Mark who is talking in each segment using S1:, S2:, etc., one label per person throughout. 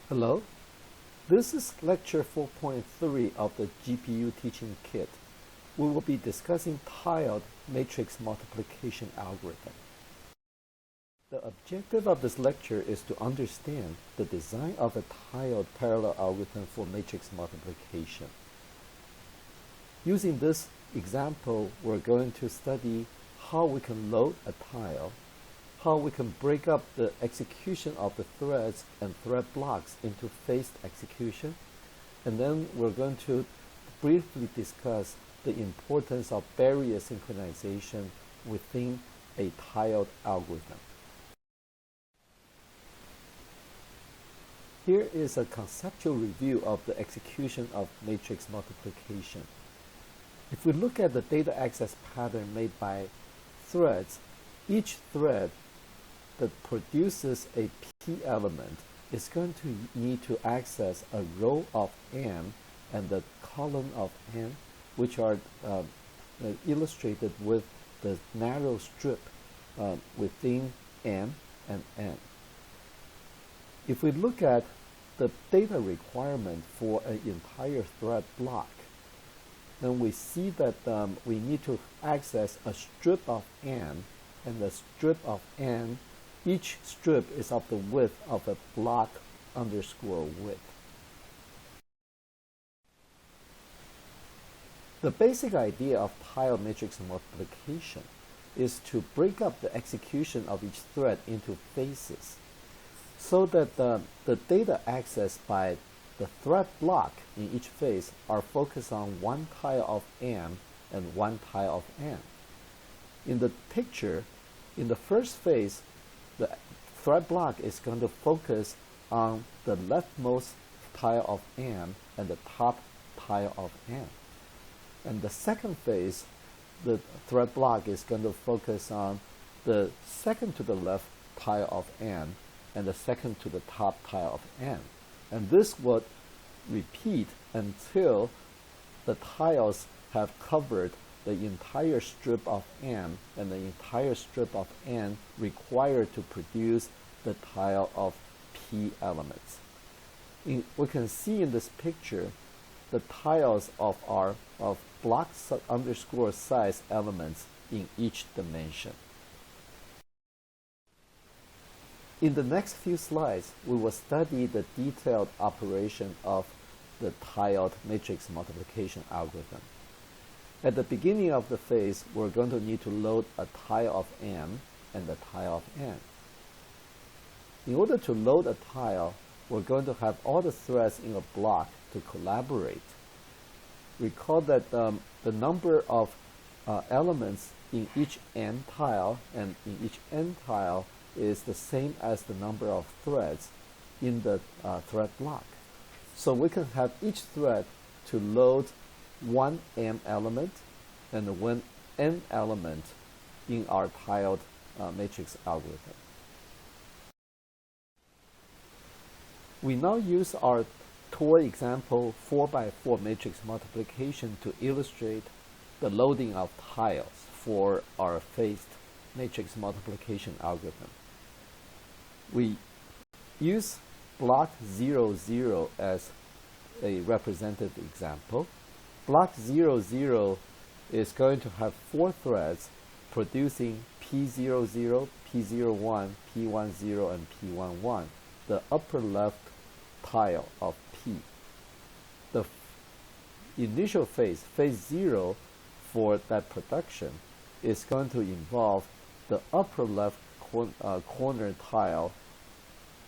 S1: Hello, this is lecture 4.3 of the GPU teaching kit. We will be discussing tiled matrix multiplication algorithm. The objective of this lecture is to understand the design of a tiled parallel algorithm for matrix multiplication. Using this example, we're going to study how we can load a tile, how we can break up the execution of the threads and thread blocks into phased execution, and then we're going to briefly discuss the importance of barrier synchronization within a tiled algorithm. Here is a conceptual review of the execution of matrix multiplication. If we look at the data access pattern made by threads, each thread that produces a P element is going to need to access a row of n and the column of n, which are illustrated with the narrow strip within m and n. If we look at the data requirement for an entire thread block, then we see that we need to access a strip of n, and the strip of n, each strip is of the width of a block underscore width. The basic idea of tiled matrix multiplication is to break up the execution of each thread into phases so that the data accessed by the thread block in each phase are focused on one tile of m and one tile of n. In the picture, in the first phase, the thread block is going to focus on the leftmost tile of m and the top tile of n. And the second phase, the thread block is going to focus on the second to the left tile of n and the second to the top tile of n. And this would repeat until the tiles have covered the entire strip of m and the entire strip of n required to produce the tile of P elements. We can see in this picture the tiles of block underscore size elements in each dimension. In the next few slides, we will study the detailed operation of the tiled matrix multiplication algorithm. At the beginning of the phase, we're going to need to load a tile of m and a tile of n. In order to load a tile, we're going to have all the threads in a block to collaborate. Recall that the number of elements in each m tile and in each n tile is the same as the number of threads in the thread block. So we can have each thread to load one m element and one n element in our tiled matrix algorithm. We now use our toy example 4x4 matrix multiplication to illustrate the loading of tiles for our phased matrix multiplication algorithm. We use block 0, 0 as a representative example. Block 0, 0 is going to have 4 threads producing P00, P01, P10, and P11, the upper left tile of P. The initial phase, phase 0 for that production, is going to involve the upper left corner tile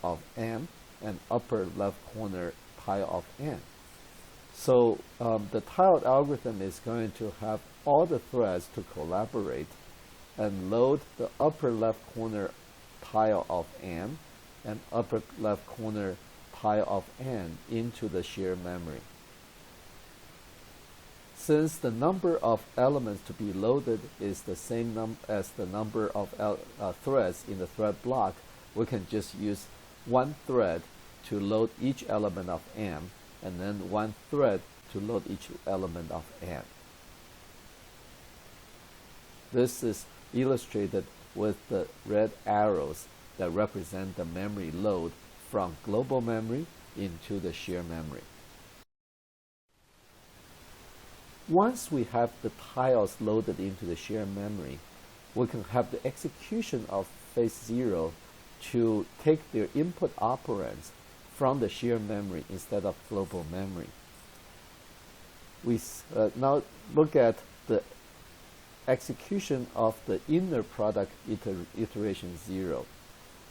S1: of m and upper left corner tile of n. So the tiled algorithm is going to have all the threads to collaborate and load the upper left corner tile of m and upper left corner tile of n into the shared memory. Since the number of elements to be loaded is the same as the number of threads in the thread block, we can just use one thread to load each element of m, and then one thread to load each element of n. This is illustrated with the red arrows that represent the memory load from global memory into the shared memory. Once we have the tiles loaded into the shared memory, we can have the execution of phase 0 to take their input operands from the shared memory instead of global memory. We now look at the execution of the inner product iteration 0.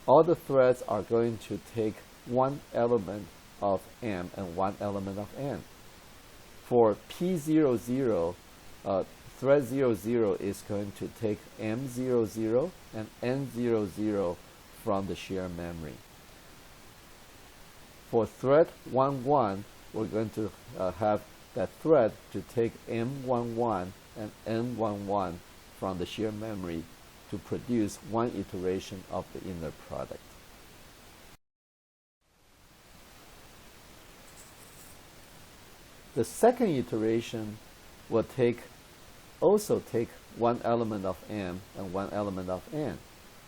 S1: All the threads are going to take one element of M and one element of N. For P00, thread 00 is going to take M00 and N00 from the shared memory. For thread 11, we're going to have that thread to take M11 and N11 from the shared memory to produce one iteration of the inner product. The second iteration will also take one element of M and one element of N.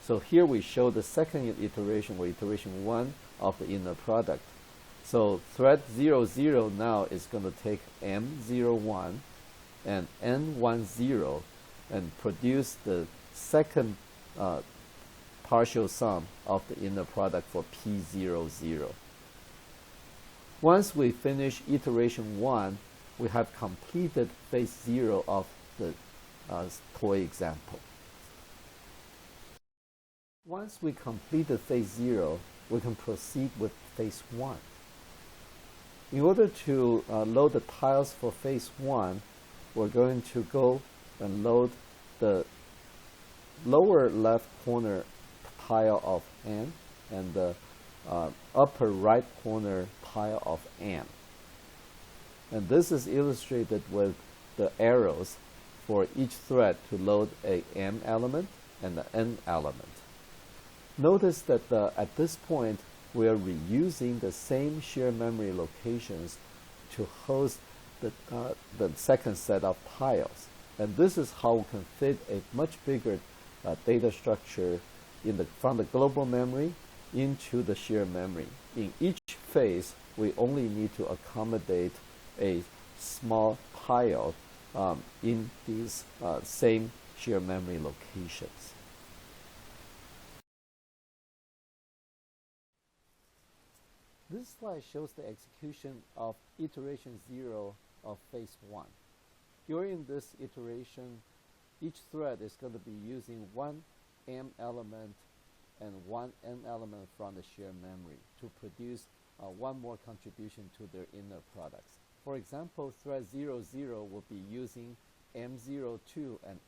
S1: So here we show the second iteration, or iteration 1 of the inner product. So thread 00 now is going to take M01 and N10 and produce the second partial sum of the inner product for P00. Once we finish iteration 1, we have completed phase 0 of the toy example. Once we completed phase 0, we can proceed with phase 1. In order to load the tiles for phase 1, we're going to go and load the lower left corner tile of N and the upper right corner tile of M. And this is illustrated with the arrows for each thread to load a M element and the N element. Notice that at this point we are reusing the same shared memory locations to host the second set of tiles. And this is how we can fit a much bigger data structure from the global memory into the shared memory. In each phase, we only need to accommodate a small tile in these same shared memory locations. This slide shows the execution of iteration 0 of phase 1. During this iteration, each thread is going to be using one M element and one N element from the shared memory to produce one more contribution to their inner products. For example, thread 00 will be using M02 and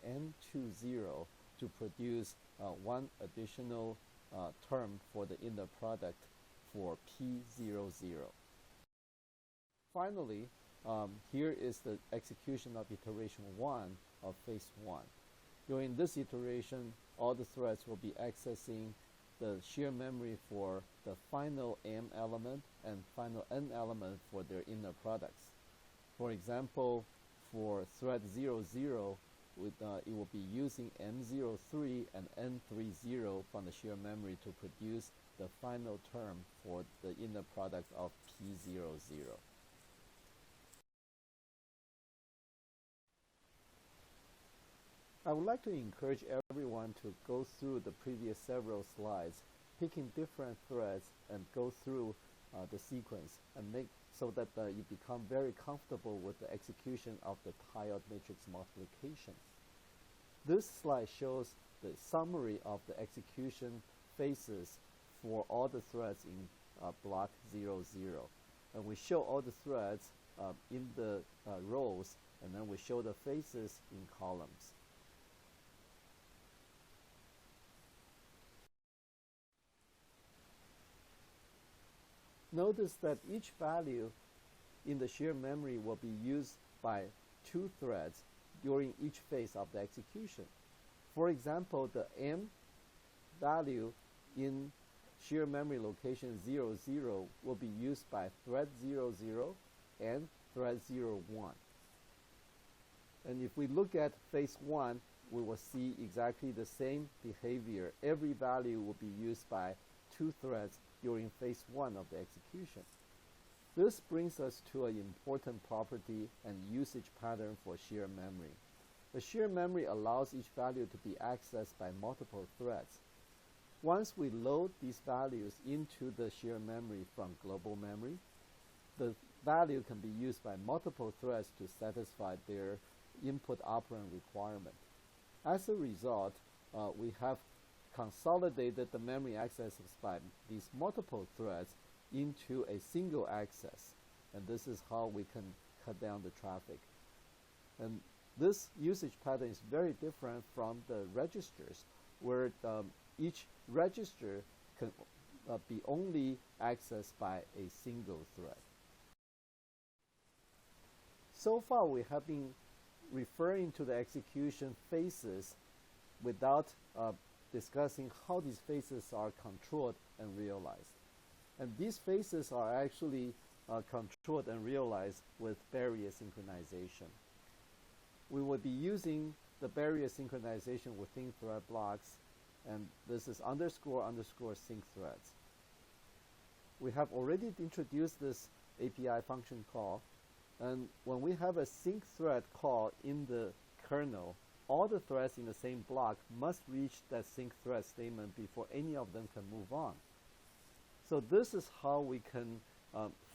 S1: N20 to produce one additional term for the inner product for P00. Finally, here is the execution of iteration 1 of phase 1. During this iteration, all the threads will be accessing the shared memory for the final M element and final N element for their inner products. For example, for thread 00, it will be using M03 and N30 from the shared memory to produce the final term for the inner product of P00. I would like to encourage everyone to go through the previous several slides, picking different threads and go through the sequence and make so that you become very comfortable with the execution of the tiled matrix multiplication. This slide shows the summary of the execution phases for all the threads in block 00. And we show all the threads in the rows, and then we show the phases in columns. Notice that each value in the shared memory will be used by two threads during each phase of the execution. For example, the M value in shared memory location 00 will be used by thread 00 and thread 01. And if we look at phase 1, we will see exactly the same behavior. Every value will be used by two threads during phase 1 of the execution. This brings us to an important property and usage pattern for shared memory. The shared memory allows each value to be accessed by multiple threads. Once we load these values into the shared memory from global memory, the value can be used by multiple threads to satisfy their input operand requirement. As a result, we have consolidated the memory accesses by these multiple threads into a single access, and this is how we can cut down the traffic. And this usage pattern is very different from the registers, where each register can be only accessed by a single thread. So far, we have been referring to the execution phases without discussing how these phases are controlled and realized. And these phases are actually controlled and realized with barrier synchronization. We will be using the barrier synchronization within thread blocks, and this is __ sync threads. We have already introduced this API function call, and when we have a sync thread call in the kernel, all the threads in the same block must reach that sync thread statement before any of them can move on. So this is how we can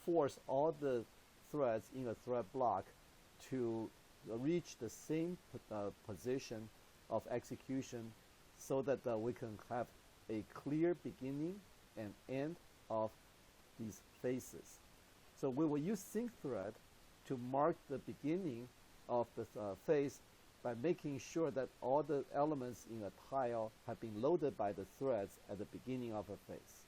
S1: force all the threads in a thread block to reach the same position of execution, so that we can have a clear beginning and end of these phases. So we will use sync thread to mark the beginning of the phase by making sure that all the elements in a tile have been loaded by the threads at the beginning of a phase.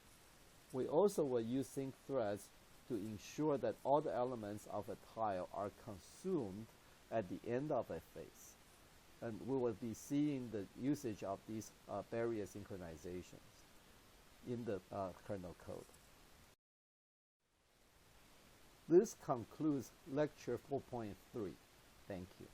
S1: We also will use sync threads to ensure that all the elements of a tile are consumed at the end of a phase. And we will be seeing the usage of these barrier synchronizations in the kernel code. This concludes lecture 4.3. Thank you.